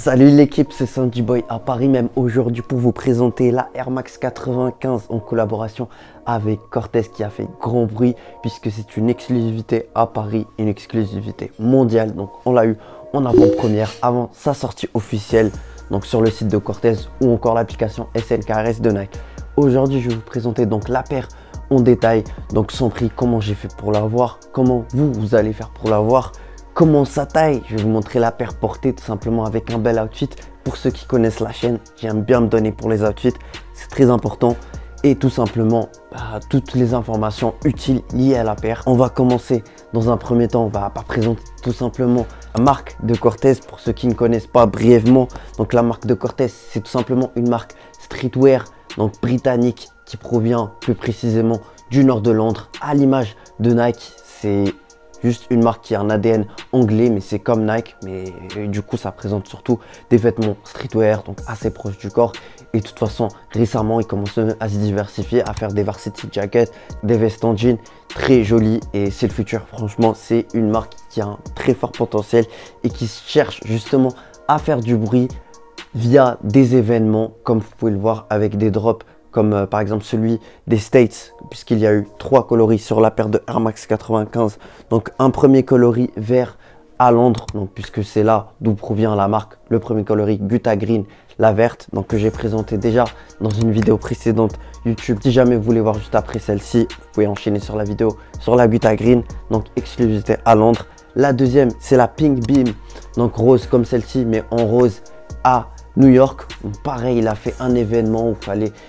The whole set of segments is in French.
Salut l'équipe, c'est Sandy Boy à Paris même aujourd'hui pour vous présenter la Air Max 95 en collaboration avec Cortez qui a fait grand bruit puisque c'est une exclusivité à Paris, une exclusivité mondiale. Donc on l'a eu en avant-première avant sa sortie officielle donc sur le site de Cortez ou encore l'application SNKRS de Nike. Aujourd'hui je vais vous présenter donc la paire en détail, donc son prix, comment j'ai fait pour l'avoir, comment vous allez faire pour l'avoir. Comment sa taille, je vais vous montrer la paire portée tout simplement avec un bel outfit. Pour ceux qui connaissent la chaîne, j'aime bien me donner pour les outfits, c'est très important. Et tout simplement, toutes les informations utiles liées à la paire. On va commencer dans un premier temps, on va présenter tout simplement la marque de Cortez. Pour ceux qui ne connaissent pas brièvement, donc la marque de Cortez, c'est tout simplement une marque streetwear, donc britannique, qui provient plus précisément du nord de Londres, à l'image de Nike. C'est juste une marque qui a un ADN anglais, mais c'est comme Nike, mais du coup ça présente surtout des vêtements streetwear, donc assez proches du corps. Et de toute façon, récemment, ils commencent à se diversifier, à faire des varsity jackets, des vestes en jean, très jolies, et c'est le futur. Franchement, c'est une marque qui a un très fort potentiel et qui cherche justement à faire du bruit via des événements, comme vous pouvez le voir avec des drops, comme par exemple celui des States, puisqu'il y a eu 3 coloris sur la paire de Air Max 95. Donc un premier coloris vert à Londres, donc puisque c'est là d'où provient la marque. Le premier coloris Gutta Green, la verte, donc que j'ai présenté déjà dans une vidéo précédente YouTube. Si jamais vous voulez voir juste après celle-ci, vous pouvez enchaîner sur la vidéo sur la Gutta Green, donc exclusivité à Londres. La deuxième, c'est la Pink Beam, donc rose comme celle-ci, mais en rose à New York. Pareil, il a fait un événement où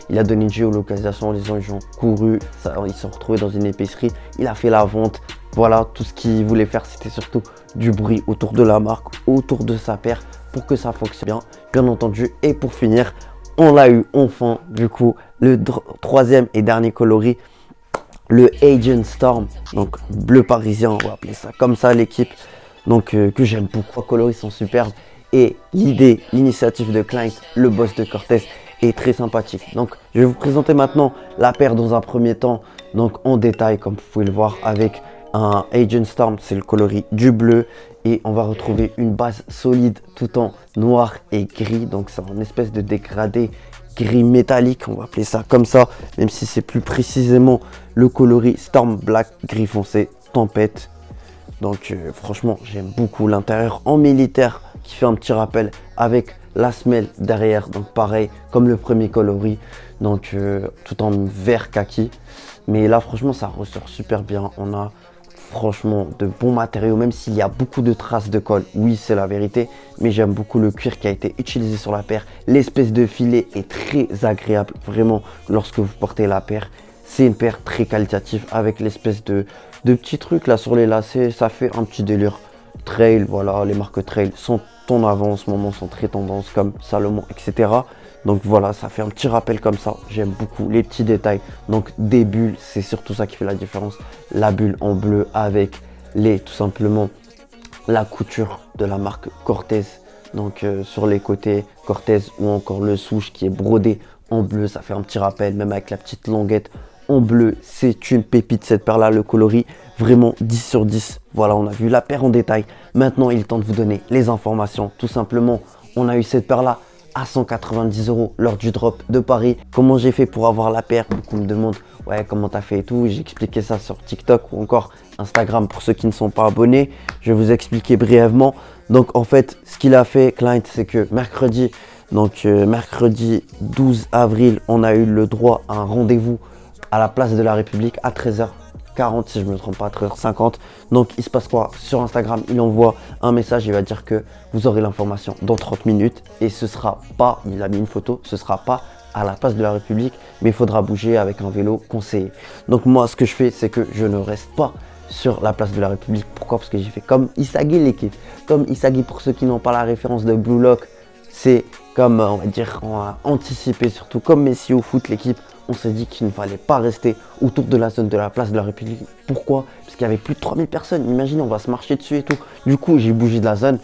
il a donné une géolocalisation, les gens ont couru, ils se sont retrouvés dans une épicerie, il a fait la vente. Voilà, tout ce qu'il voulait faire, c'était surtout du bruit autour de la marque, autour de sa paire, pour que ça fonctionne bien entendu. Et pour finir, on l'a eu enfin, du coup, le troisième et dernier coloris, le Agent Storm, donc bleu parisien, on va appeler ça comme ça l'équipe, donc que j'aime beaucoup. Les coloris sont superbes. Et l'idée, l'initiative de Klein, le boss de Cortez, est très sympathique. Donc, je vais vous présenter maintenant la paire dans un premier temps, donc en détail, comme vous pouvez le voir, avec un Agent Storm, c'est le coloris du bleu. Et on va retrouver une base solide tout en noir et gris. Donc, c'est une espèce de dégradé gris métallique, on va appeler ça comme ça, même si c'est plus précisément le coloris Storm Black, gris foncé, tempête. Donc, franchement, j'aime beaucoup l'intérieur en militaire, qui fait un petit rappel avec la semelle derrière, donc pareil comme le premier coloris, donc tout en vert kaki. Mais là franchement ça ressort super bien, on a franchement de bons matériaux, même s'il y a beaucoup de traces de colle, oui c'est la vérité, mais j'aime beaucoup le cuir qui a été utilisé sur la paire. L'espèce de filet est très agréable vraiment lorsque vous portez la paire. C'est une paire très qualitative avec l'espèce de petits trucs là sur les lacets, ça fait un petit délire trail. Voilà, les marques trail sont en avant en ce moment, sont très tendance comme Salomon, etc. Donc voilà, ça fait un petit rappel comme ça. J'aime beaucoup les petits détails. Donc des bulles, c'est surtout ça qui fait la différence. La bulle en bleu avec tout simplement la couture de la marque Cortez. Donc sur les côtés Cortez ou encore le souche qui est brodé en bleu, ça fait un petit rappel, même avec la petite languette en bleu. C'est une pépite cette paire là, le coloris vraiment 10 sur 10. Voilà, on a vu la paire en détail. Maintenant il est temps de vous donner les informations. Tout simplement, on a eu cette paire là à 190 € lors du drop de Paris. Comment j'ai fait pour avoir la paire? Beaucoup me demandent ouais comment t'as fait et tout. J'ai expliqué ça sur TikTok ou encore Instagram pour ceux qui ne sont pas abonnés. Je vais vous expliquer brièvement. Donc en fait ce qu'il a fait Klein, c'est que mercredi 12 avril, on a eu le droit à un rendez-vous à la place de la République à 13h40 si je ne me trompe pas, 13h50. Donc il se passe quoi? Sur Instagram, il envoie un message, il va dire que vous aurez l'information dans 30 minutes et ce sera pas, il a mis une photo, ce sera pas à la place de la République, mais il faudra bouger avec un vélo conseillé. Donc moi ce que je fais, c'est que je ne reste pas sur la place de la République. Pourquoi? Parce que j'ai fait comme Isagi l'équipe. Comme Isagi, pour ceux qui n'ont pas la référence de Blue Lock, c'est comme on va dire, on a anticipé, surtout comme Messi au foot l'équipe. On s'est dit qu'il ne fallait pas rester autour de la zone de la place de la République. Pourquoi? Parce qu'il y avait plus de 3000 personnes. Imaginez, on va se marcher dessus et tout. Du coup, j'ai bougé de la zone.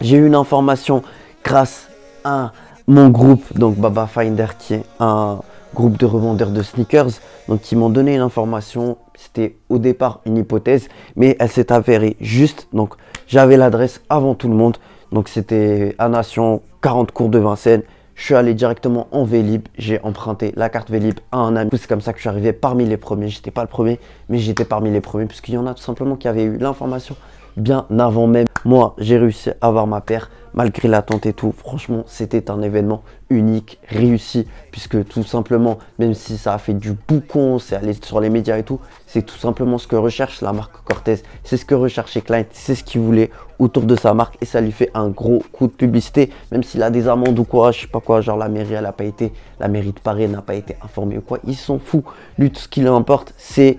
J'ai eu une information grâce à mon groupe, donc Baba Finder, qui est un groupe de revendeurs de sneakers. Donc, ils m'ont donné une information. C'était au départ une hypothèse, mais elle s'est avérée juste. Donc, j'avais l'adresse avant tout le monde. Donc c'était à Nation, 40 cours de Vincennes. Je suis allé directement en Vélib, j'ai emprunté la carte Vélib à un ami. C'est comme ça que je suis arrivé parmi les premiers. J'étais pas le premier, mais j'étais parmi les premiers puisqu'il y en a tout simplement qui avaient eu l'information bien avant même. Moi, j'ai réussi à avoir ma paire malgré l'attente et tout. Franchement, c'était un événement unique, réussi, puisque tout simplement, même si ça a fait du boucan, c'est allé sur les médias et tout, c'est tout simplement ce que recherche la marque Cortez. C'est ce que recherchait Klein, c'est ce qu'il voulait autour de sa marque et ça lui fait un gros coup de publicité, même s'il a des amendes ou quoi, je sais pas quoi, genre la mairie elle a pas été, la mairie de Paris n'a pas été informée ou quoi, il s'en fout. Lui, tout ce qui lui importe, c'est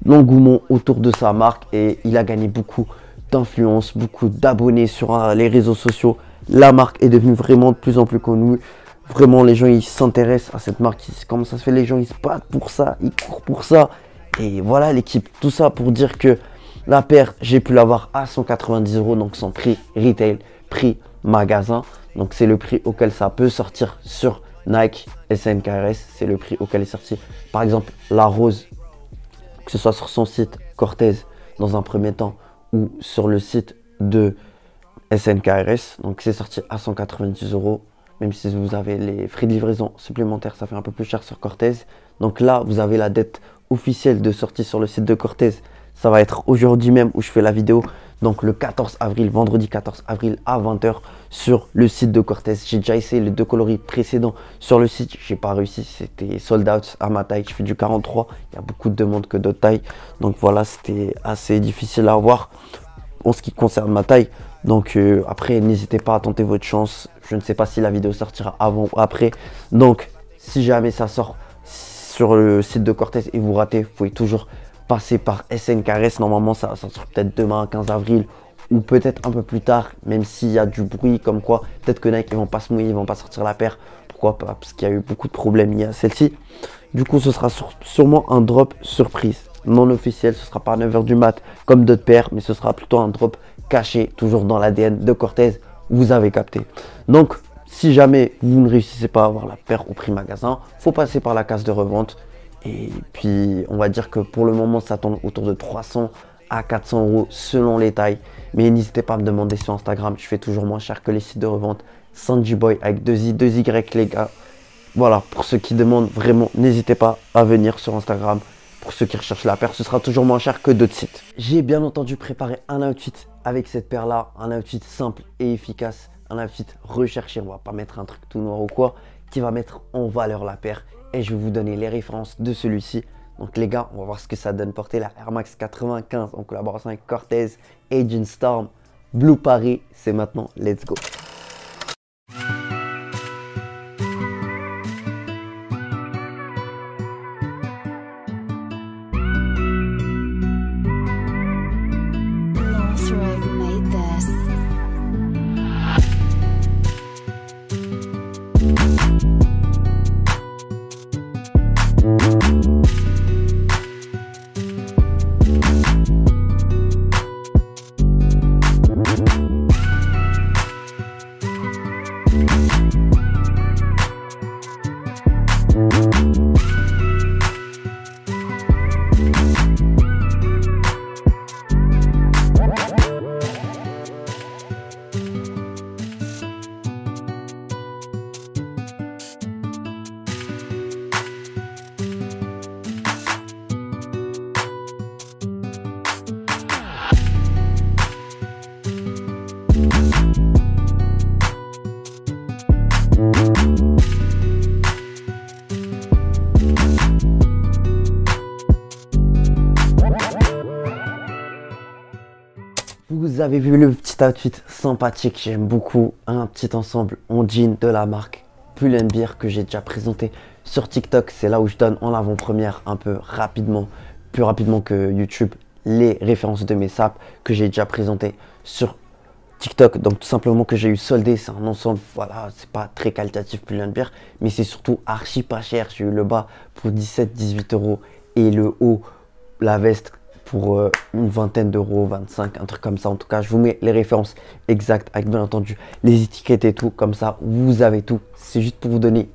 l'engouement autour de sa marque et il a gagné beaucoup d'influence, beaucoup d'abonnés sur les réseaux sociaux. La marque est devenue vraiment de plus en plus connue. Vraiment, les gens, ils s'intéressent à cette marque. Comment ça se fait? Les gens, ils se battent pour ça, ils courent pour ça. Et voilà l'équipe. Tout ça pour dire que la paire, j'ai pu l'avoir à 190 €, donc son prix retail, prix magasin. Donc c'est le prix auquel ça peut sortir sur Nike SNKRS. C'est le prix auquel est sorti, par exemple, la Rose, que ce soit sur son site Cortez dans un premier temps ou sur le site de SNKRS. Donc c'est sorti à 190 €. Même si vous avez les frais de livraison supplémentaires, ça fait un peu plus cher sur Cortez. Donc là, vous avez la date officielle de sortie sur le site de Cortez. Ça va être aujourd'hui même où je fais la vidéo. Donc le 14 avril, vendredi 14 avril à 20 h sur le site de Cortez. J'ai déjà essayé les deux coloris précédents sur le site. J'ai pas réussi, c'était sold out à ma taille. Je fais du 43. Il y a beaucoup de demandes que d'autres tailles. Donc voilà, c'était assez difficile à avoir en ce qui concerne ma taille. Donc après, n'hésitez pas à tenter votre chance. Je ne sais pas si la vidéo sortira avant ou après. Donc si jamais ça sort sur le site de Cortez et vous ratez, vous pouvez toujours passer par SNKRS. Normalement, ça va sortir peut-être demain, 15 avril, ou peut-être un peu plus tard, même s'il y a du bruit comme quoi, peut-être que Nike, ils vont pas se mouiller, ils vont pas sortir la paire. Pourquoi pas? Parce qu'il y a eu beaucoup de problèmes liés à celle-ci. Du coup, ce sera sûrement un drop surprise. Non officiel, ce sera pas à 9 h du mat comme d'autres paires, mais ce sera plutôt un drop caché, toujours dans l'ADN de Cortez. Vous avez capté. Donc, si jamais vous ne réussissez pas à avoir la paire au prix magasin, faut passer par la case de revente. Et puis, on va dire que pour le moment, ça tourne autour de 300 à 400 € selon les tailles. Mais n'hésitez pas à me demander sur Instagram. Je fais toujours moins cher que les sites de revente. Sanjiboy avec 2 Y, les gars. Voilà, pour ceux qui demandent vraiment, n'hésitez pas à venir sur Instagram. Pour ceux qui recherchent la paire, ce sera toujours moins cher que d'autres sites. J'ai bien entendu préparé un outfit avec cette paire-là. Un outfit simple et efficace. Un outfit recherché. On va pas mettre un truc tout noir ou quoi. Qui va mettre en valeur la paire. Et je vais vous donner les références de celui-ci. Donc les gars, on va voir ce que ça donne porter la Air Max 95 en collaboration avec Cortez, Agent Storm, Blue Paris. C'est maintenant, let's go. Vous avez vu le petit outfit sympathique, j'aime beaucoup. Un petit ensemble en jean de la marque Pull&Bear que j'ai déjà présenté sur TikTok. C'est là où je donne en avant-première un peu rapidement, plus rapidement que YouTube, les références de mes sapes que j'ai déjà présenté sur TikTok. Donc tout simplement que j'ai eu soldé, c'est un ensemble, voilà, c'est pas très qualitatif Pull&Bear, mais c'est surtout archi pas cher. J'ai eu le bas pour 17-18 € et le haut, la veste, pour une vingtaine d'euros, 25, un truc comme ça. En tout cas, je vous mets les références exactes avec bien entendu les étiquettes et tout. Comme ça, vous avez tout. C'est juste pour vous donner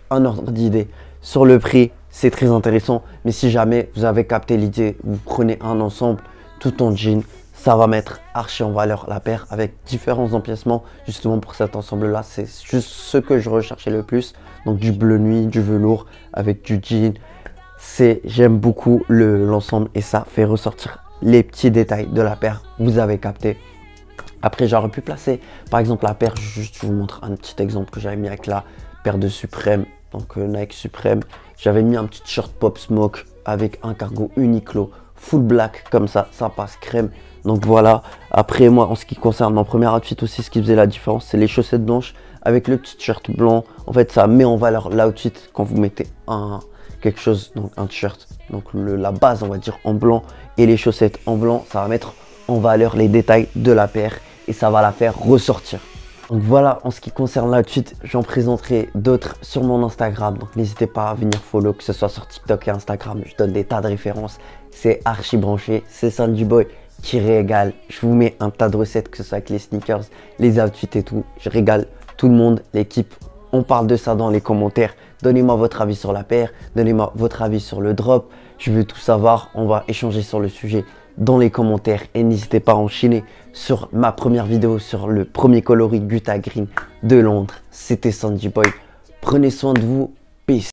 un ordre d'idée sur le prix. C'est très intéressant. Mais si jamais vous avez capté l'idée, vous prenez un ensemble tout en jean. ça va mettre archi en valeur la paire avec différents empiècements. Justement pour cet ensemble là, c'est juste ce que je recherchais le plus. Donc du bleu nuit, du velours avec du jean. J'aime beaucoup l'ensemble et ça fait ressortir les petits détails de la paire. Vous avez capté. Après j'aurais pu placer par exemple la paire, juste je vous montre un petit exemple que j'avais mis avec la paire de Supreme. Donc Nike Supreme. J'avais mis un petit short Pop Smoke avec un cargo Uniqlo full black comme ça passe crème. Donc voilà. Après moi en ce qui concerne mon premier outfit aussi, ce qui faisait la différence, c'est les chaussettes blanches avec le petit shirt blanc. En fait ça met en valeur l'outfit quand vous mettez quelque chose, donc un t-shirt, donc la base on va dire en blanc et les chaussettes en blanc, ça va mettre en valeur les détails de la paire et ça va la faire ressortir. Donc voilà, en ce qui concerne l'outfit, j'en présenterai d'autres sur mon Instagram. Donc n'hésitez pas à venir follow, que ce soit sur TikTok et Instagram. Je donne des tas de références. C'est archi branché, c'est Sandy Boy qui régale. Je vous mets un tas de recettes, que ce soit avec les sneakers, les outfits et tout. Je régale tout le monde, l'équipe. On parle de ça dans les commentaires. Donnez-moi votre avis sur la paire, donnez-moi votre avis sur le drop. Je veux tout savoir, on va échanger sur le sujet dans les commentaires et n'hésitez pas à enchaîner sur ma première vidéo sur le premier coloris Gutta Green de Londres. C'était Sandy Boy. Prenez soin de vous